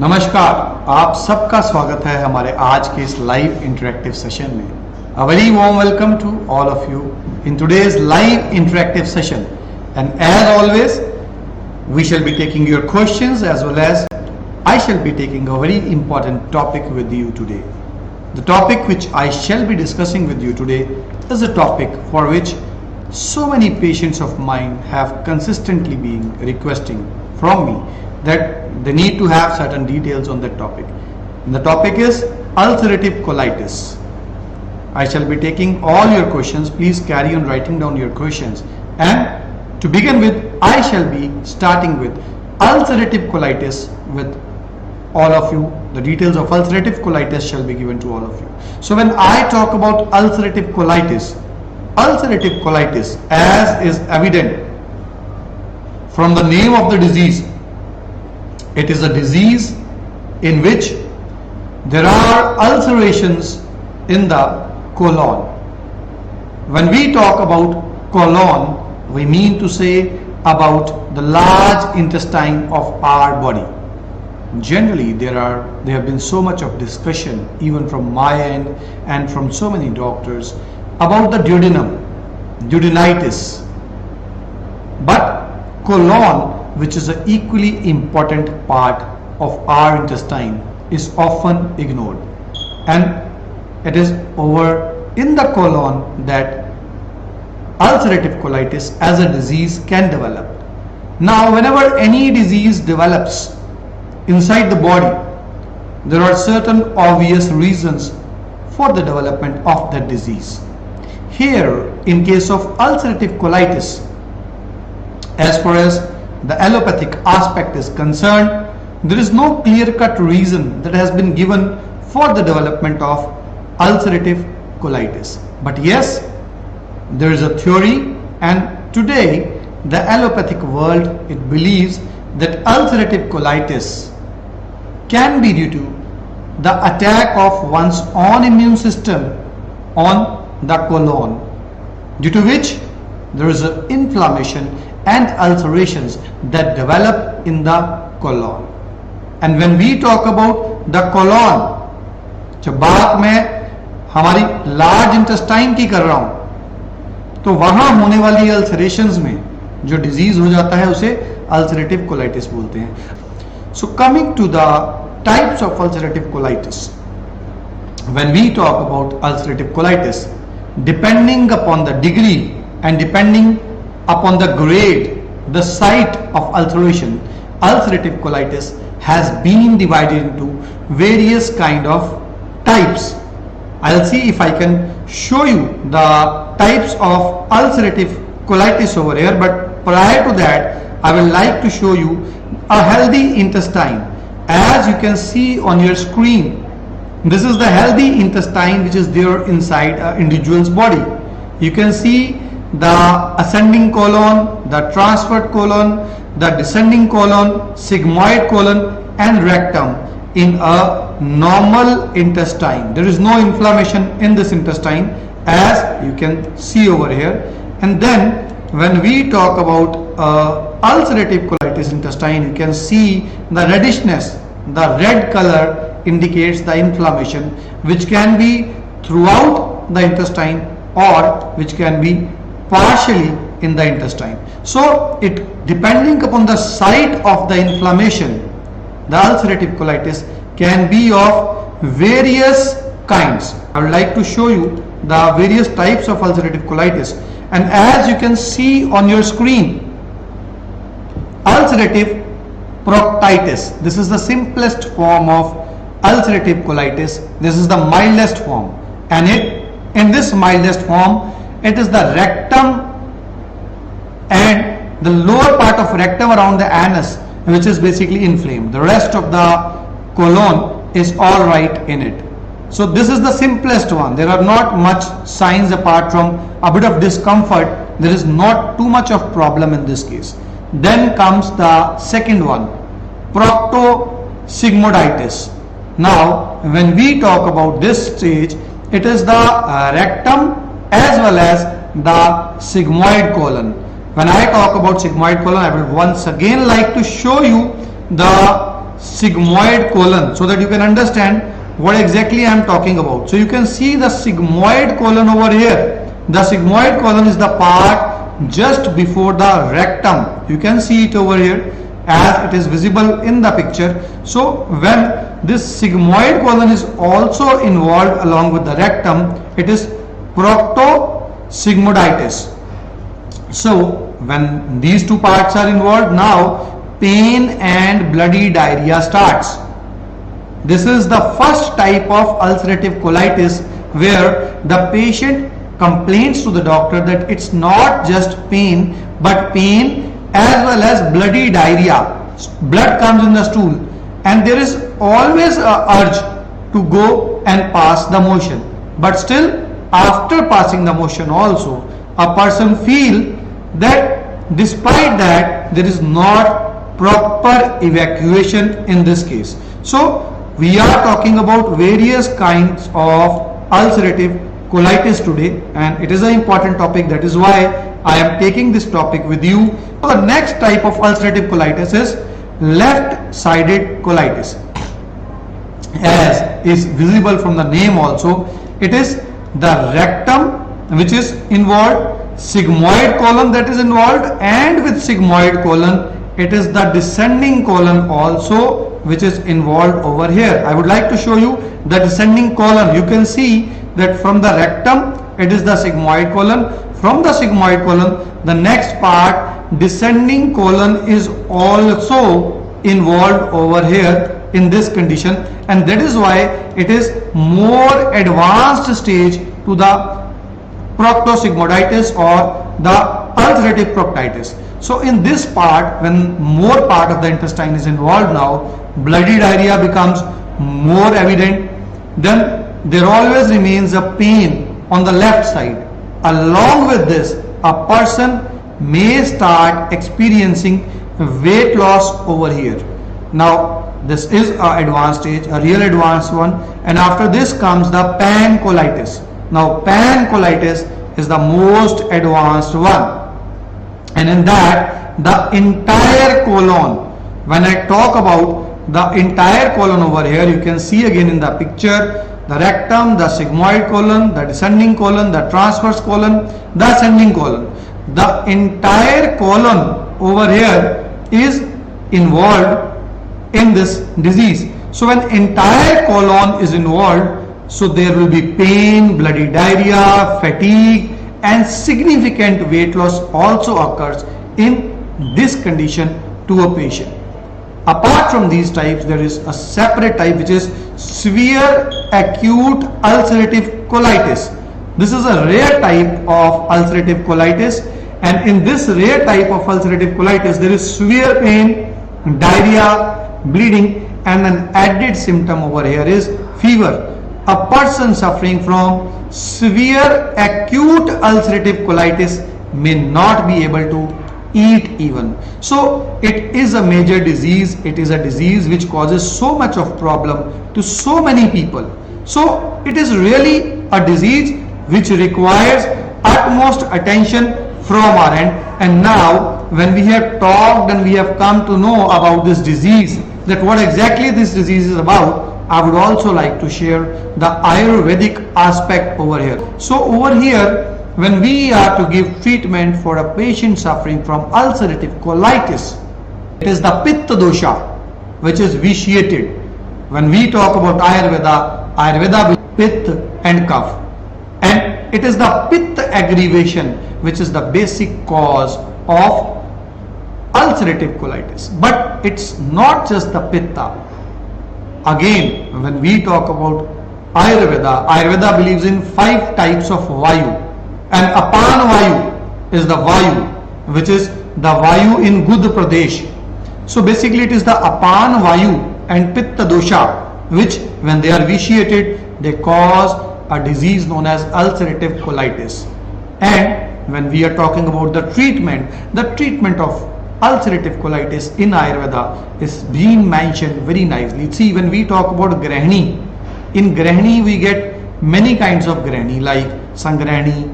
नमस्कार, आप सबका स्वागत है हमारे आज के इस लाइव इंटरेक्टिव सेशन में। A very warm welcome to all of you in today's live interactive session. And as always, we shall be taking your questions as well as I shall be taking a very important topic with you today. The topic which I shall be discussing with you today is a topic for which so many patients of mine have consistently been requesting from me that they need to have certain details on that topic. And the topic is ulcerative colitis. I shall be taking all your questions. Please carry on writing down your questions. And to begin with, I shall be starting with ulcerative colitis with all of you. The details of ulcerative colitis shall be given to all of you. So when I talk about ulcerative colitis, as is evident from the name of the disease, it is a disease in which there are ulcerations in the colon. When we talk about colon, we mean to say about the large intestine of our body. Generally, there have been so much of discussion even from my end and from so many doctors about the duodenum, duodenitis. But colon, which is an equally important part of our intestine, is often ignored, and it is over in the colon that ulcerative colitis as a disease can develop. Now, whenever any disease develops inside the body, there are certain obvious reasons for the development of that disease. Here, in case of ulcerative colitis, as far as the allopathic aspect is concerned, there is no clear-cut reason that has been given for the development of ulcerative colitis. But yes, there is a theory, and today the allopathic world, it believes that ulcerative colitis can be due to the attack of one's own immune system on the colon, due to which there is an inflammation and ulcerations that develop in the colon. And when we talk about the colon, जब बात मैं हमारी large intestine की कर रहा हूं, तो वहां होने वाली अल्सरेशंस में जो डिजीज हो जाता है उसे अल्सरेटिव कोलाइटिस बोलते हैं. So coming to the types of ulcerative colitis, when we talk about ulcerative colitis, depending upon the degree and depending upon the grade, the site of ulceration, ulcerative colitis has been divided into various kind of types. I'll see if I can show you the types of ulcerative colitis over here, but prior to that, I will like to show you a healthy intestine. As you can see on your screen, this is the healthy intestine which is there inside an individual's body. You can see the ascending colon, the transverse colon, the descending colon, sigmoid colon and rectum in a normal intestine. There is no inflammation in this intestine, as you can see over here. And then when we talk about ulcerative colitis intestine, you can see the reddishness. The red color indicates the inflammation which can be throughout the intestine or which can be partially in the intestine. So it depending upon the site of the inflammation, the ulcerative colitis can be of various kinds. I would like to show you the various types of ulcerative colitis, and as you can see on your screen, ulcerative proctitis, this is the simplest form of ulcerative colitis. This is the mildest form, and in this mildest form, it is the rectum and the lower part of rectum around the anus which is basically inflamed. The rest of the colon is all right in it. So this is the simplest one. There are not much signs apart from a bit of discomfort. There is not too much of problem in this case. Then comes the second one, proctosigmoiditis. Now, when we talk about this stage, it is the rectum as well as the sigmoid colon. When I talk about sigmoid colon, I will once again like to show you the sigmoid colon, so that you can understand what exactly I am talking about. So you can see the sigmoid colon over here. The sigmoid colon is the part just before the rectum. You can see it over here as it is visible in the picture. So when this sigmoid colon is also involved along with the rectum, it is proctosigmoiditis. So when these two parts are involved, now pain and bloody diarrhea starts. This is the first type of ulcerative colitis where the patient complains to the doctor that it's not just pain, but pain as well as bloody diarrhea. Blood comes in the stool and there is always a urge to go and pass the motion. But still, after passing the motion also, a person feel that despite that there is not proper evacuation in this case. So we are talking about various kinds of ulcerative colitis today, and it is an important topic. That is why I am taking this topic with you. So the next type of ulcerative colitis is left-sided colitis. As is visible from the name also, it is the rectum which is involved, sigmoid colon that is involved, and with sigmoid colon it is the descending colon also which is involved over here. I would like to show you the descending colon. You can see that from the rectum it is the sigmoid colon. From the sigmoid colon, the next part, descending colon, is also involved over here in this condition, and that is why it is more advanced stage to the proctosigmoiditis or the ulcerative proctitis. So in this part, when more part of the intestine is involved now, bloody diarrhea becomes more evident. Then there always remains a pain on the left side. Along with this, a person may start experiencing weight loss over here. Now this is an advanced stage, a real advanced one, and after this comes the pancolitis. Now pancolitis is the most advanced one, and in that the entire colon, when I talk about the entire colon over here, you can see again in the picture the rectum, the sigmoid colon, the descending colon, the transverse colon, the ascending colon. The entire colon over here is involved in this disease. So when entire colon is involved, so there will be pain, bloody diarrhea, fatigue, and significant weight loss also occurs in this condition to a patient. Apart from these types, there is a separate type which is severe acute ulcerative colitis. This is a rare type of ulcerative colitis, and in this rare type of ulcerative colitis, there is severe pain, diarrhea, bleeding, and an added symptom over here is fever. A person suffering from severe acute ulcerative colitis may not be able to eat even. So it is a major disease. It is a disease which causes so much of problem to so many people. So it is really a disease which requires utmost attention from our end. And now when we have talked and we have come to know about this disease, that what exactly this disease is about, I would also like to share the Ayurvedic aspect over here. So over here, when we are to give treatment for a patient suffering from ulcerative colitis, it is the pitta dosha which is vitiated. When we talk about Ayurveda will pitta and kapha, and it is the pitta aggravation which is the basic cause of ulcerative colitis. But it's not just the pitta. Again, when we talk about Ayurveda believes in 5 types of vayu, and apan vayu is the vayu which is the vayu in Gud Pradesh. So basically it is the apan vayu and pitta dosha which, when they are vitiated, they cause a disease known as ulcerative colitis. And when we are talking about the treatment of ulcerative colitis in Ayurveda is being mentioned very nicely. See, when we talk about grahini, in grahini we get many kinds of grahini like sangrahini,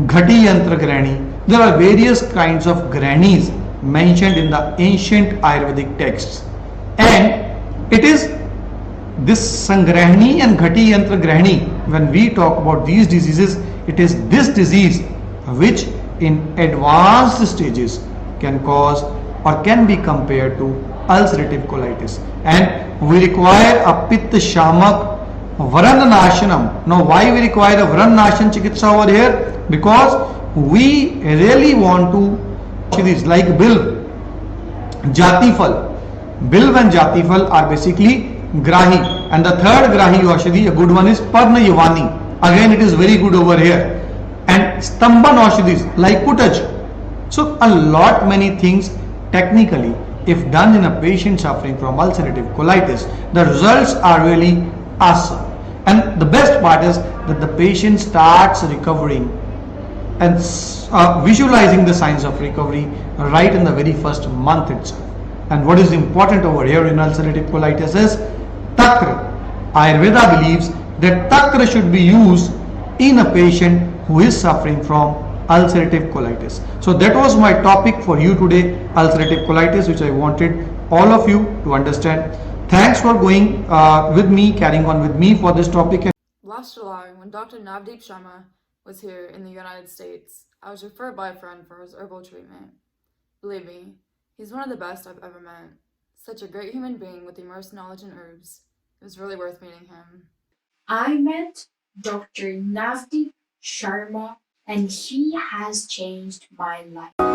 ghati yantra grahini. There are various kinds of grahinis mentioned in the ancient Ayurvedic texts, and It is this Sangrahani and Ghati Yantra Grahani. When we talk about these diseases, it is this disease which in advanced stages can cause or can be compared to ulcerative colitis, and we require a Pitta Shamak Varanashanam. Now, why we require a Varanashan Chikitsa over here? Because we really want to, it is like Bilv, Jatifal. Bilv and Jatifal are basically Grahi, and the third Grahi Aushadhi, a good one, is Parna Yavani. Again, it is very good over here. And Stamban Aushadhis like Kutaj. So, a lot many things technically, if done in a patient suffering from ulcerative colitis, the results are really awesome. And the best part is that the patient starts recovering and visualizing the signs of recovery right in the very first month itself. And what is important over here in ulcerative colitis is Takra. Ayurveda believes that Takra should be used in a patient who is suffering from ulcerative colitis. So that was my topic for you today, ulcerative colitis, which I wanted all of you to understand. Thanks for going with me, carrying on with me for this topic. Last July, when Dr. Navdeep Sharma was here in the United States, I was referred by a friend for his herbal treatment. Believe me, he's one of the best I've ever met. Such a great human being with immense knowledge in herbs. It was really worth meeting him. I met Dr. Navdeep Sharma and he has changed my life.